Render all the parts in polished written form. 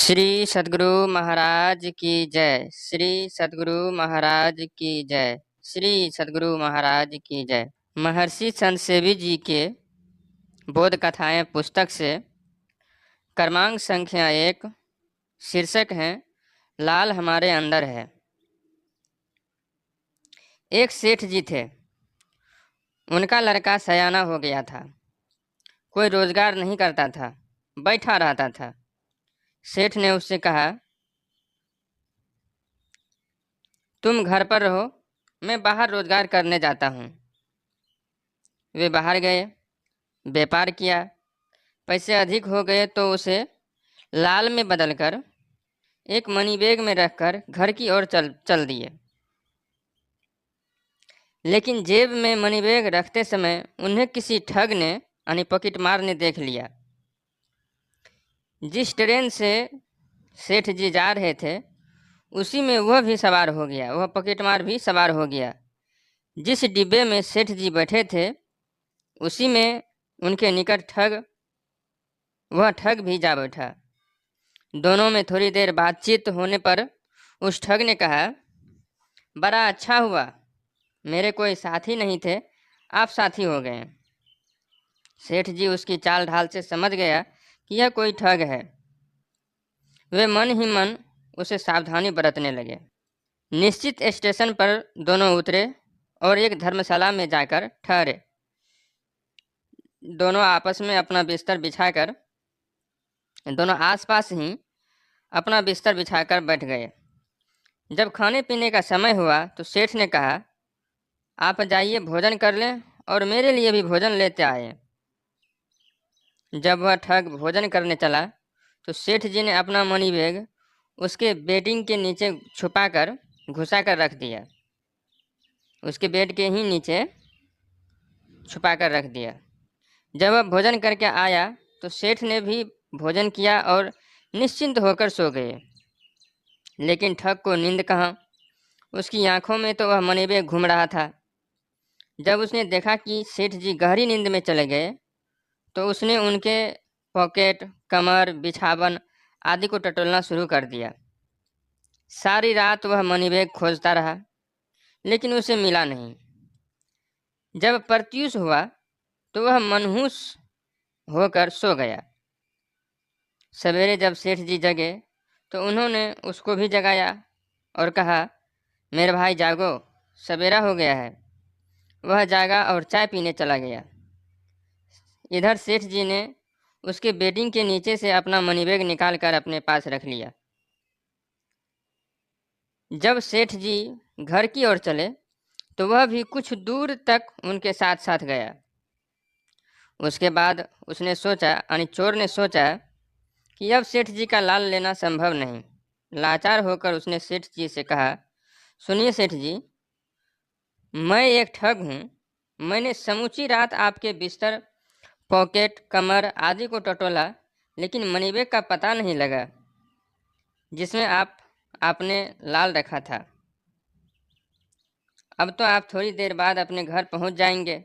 श्री सद्गुरु महाराज की जय। श्री सद्गुरु महाराज की जय। श्री सद्गुरु महाराज की जय। महर्षि संत सेवी जी के बोध कथाएं पुस्तक से क्रमांक संख्या 1। शीर्षक है लाल हमारे अंदर है। एक सेठ जी थे। उनका लड़का सयाना हो गया था। कोई रोजगार नहीं करता था, बैठा रहता था। सेठ ने उससे कहा, तुम घर पर रहो, मैं बाहर रोजगार करने जाता हूँ। वे बाहर गए, व्यापार किया। पैसे अधिक हो गए तो उसे लाल में बदलकर एक मनी बैग में रखकर घर की ओर चल दिए। लेकिन जेब में मनी बैग रखते समय उन्हें किसी ठग ने यानी पॉकेटमार ने देख लिया। जिस ट्रेन से सेठ जी जा रहे थे उसी में वह भी सवार हो गया, वह पॉकेटमार भी सवार हो गया। जिस डिब्बे में सेठ जी बैठे थे उसी में उनके निकट वह ठग भी जा बैठा। दोनों में थोड़ी देर बातचीत होने पर उस ठग ने कहा, बड़ा अच्छा हुआ, मेरे कोई साथी नहीं थे, आप साथी हो गए। सेठ जी उसकी चाल ढाल से समझ गया कि यह कोई ठग है। वे मन ही मन उसे सावधानी बरतने लगे। निश्चित स्टेशन पर दोनों उतरे और एक धर्मशाला में जाकर ठहरे। दोनों आपस में अपना बिस्तर बिछाकर दोनों आसपास ही अपना बिस्तर बिछाकर बैठ गए। जब खाने पीने का समय हुआ तो सेठ ने कहा, आप जाइए भोजन कर लें और मेरे लिए भी भोजन लेते आए। जब वह ठग भोजन करने चला तो सेठ जी ने अपना मनी बैग उसके बेडिंग के नीचे छुपाकर घुसा कर रख दिया। उसके बेड के ही नीचे छुपा कर रख दिया। जब वह भोजन करके आया तो सेठ ने भी भोजन किया और निश्चिंत होकर सो गए। लेकिन ठग को नींद कहाँ, उसकी आंखों में तो वह मनी बैग घूम रहा था। जब उसने देखा कि सेठ जी गहरी नींद में चले गए तो उसने उनके पॉकेट, कमर, बिछावन आदि को टटोलना शुरू कर दिया। सारी रात वह मनी बैग खोजता रहा लेकिन उसे मिला नहीं। जब प्रत्यूष हुआ तो वह मनहूस होकर सो गया। सवेरे जब सेठ जी जगे तो उन्होंने उसको भी जगाया और कहा, मेरे भाई जागो, सवेरा हो गया है। वह जागा और चाय पीने चला गया। इधर सेठ जी ने उसके बेडिंग के नीचे से अपना मनी बैग निकाल कर अपने पास रख लिया। जब सेठ जी घर की ओर चले तो वह भी कुछ दूर तक उनके साथ साथ गया। उसके बाद उसने सोचा, यानी चोर ने सोचा कि अब सेठ जी का लाल लेना संभव नहीं। लाचार होकर उसने सेठ जी से कहा, सुनिए सेठ जी, मैं एक ठग हूँ। मैंने समूची रात आपके बिस्तर, पॉकेट, कमर आदि को टटोला लेकिन मनीबैग का पता नहीं लगा जिसमें आपने लाल रखा था। अब तो आप थोड़ी देर बाद अपने घर पहुंच जाएंगे।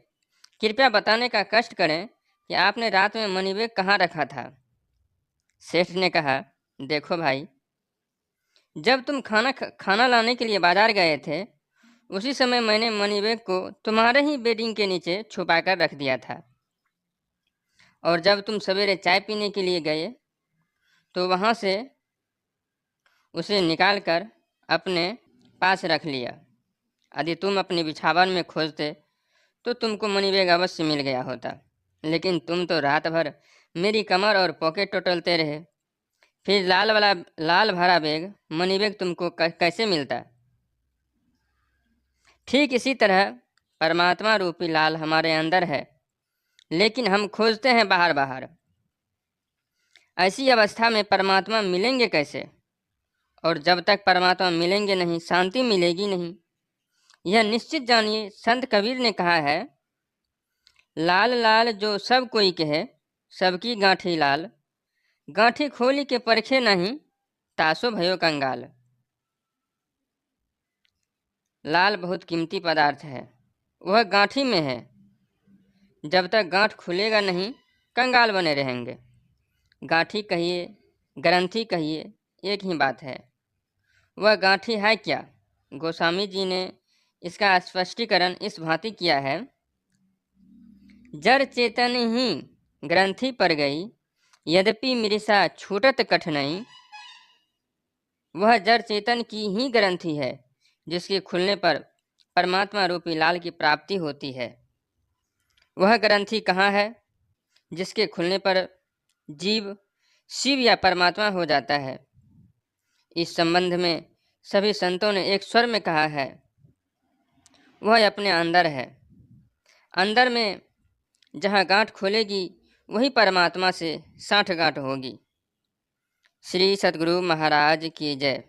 कृपया बताने का कष्ट करें कि आपने रात में मनीबैग कहाँ रखा था। सेठ ने कहा, देखो भाई, जब तुम खाना लाने के लिए बाजार गए थे उसी समय मैंने मनीबैग को तुम्हारे ही बेडिंग के नीचे छुपा कर रख दिया था। और जब तुम सवेरे चाय पीने के लिए गए तो वहाँ से उसे निकाल कर अपने पास रख लिया। यदि तुम अपने बिछावन में खोजते तो तुमको मनी बैग अवश्य मिल गया होता। लेकिन तुम तो रात भर मेरी कमर और पॉकेट टटोलते रहे, फिर लाल भरा बैग, मनी बैग तुमको कैसे मिलता। ठीक इसी तरह परमात्मा रूपी लाल हमारे अंदर है लेकिन हम खोजते हैं बाहर बाहर। ऐसी अवस्था में परमात्मा मिलेंगे कैसे? और जब तक परमात्मा मिलेंगे नहीं, शांति मिलेगी नहीं। यह निश्चित जानिए, संत कबीर ने कहा है, लाल लाल जो सब कोई कहे, सबकी गांठी लाल, गांठी खोली के परखे नहीं, तासो भयो कंगाल। लाल बहुत कीमती पदार्थ है, वह गांठी में है। जब तक गांठ खुलेगा नहीं, कंगाल बने रहेंगे। गांठी कहिए, ग्रंथि कहिए, एक ही बात है। वह गांठी है क्या? गोस्वामी जी ने इसका स्पष्टीकरण इस भांति किया है। जड़ चेतन ही ग्रंथि पर गई, यद्यपि मृषा छूटत कठिनाई। वह जड़ चेतन की ही ग्रंथि है जिसके खुलने पर परमात्मा रूपी लाल की प्राप्ति होती है। वह ग्रंथि कहाँ है जिसके खुलने पर जीव शिव या परमात्मा हो जाता है? इस संबंध में सभी संतों ने एक स्वर में कहा है, वह अपने अंदर है। अंदर में जहाँ गांठ खोलेगी वही परमात्मा से साठ गांठ होगी। श्री सद्गुरु महाराज की जय।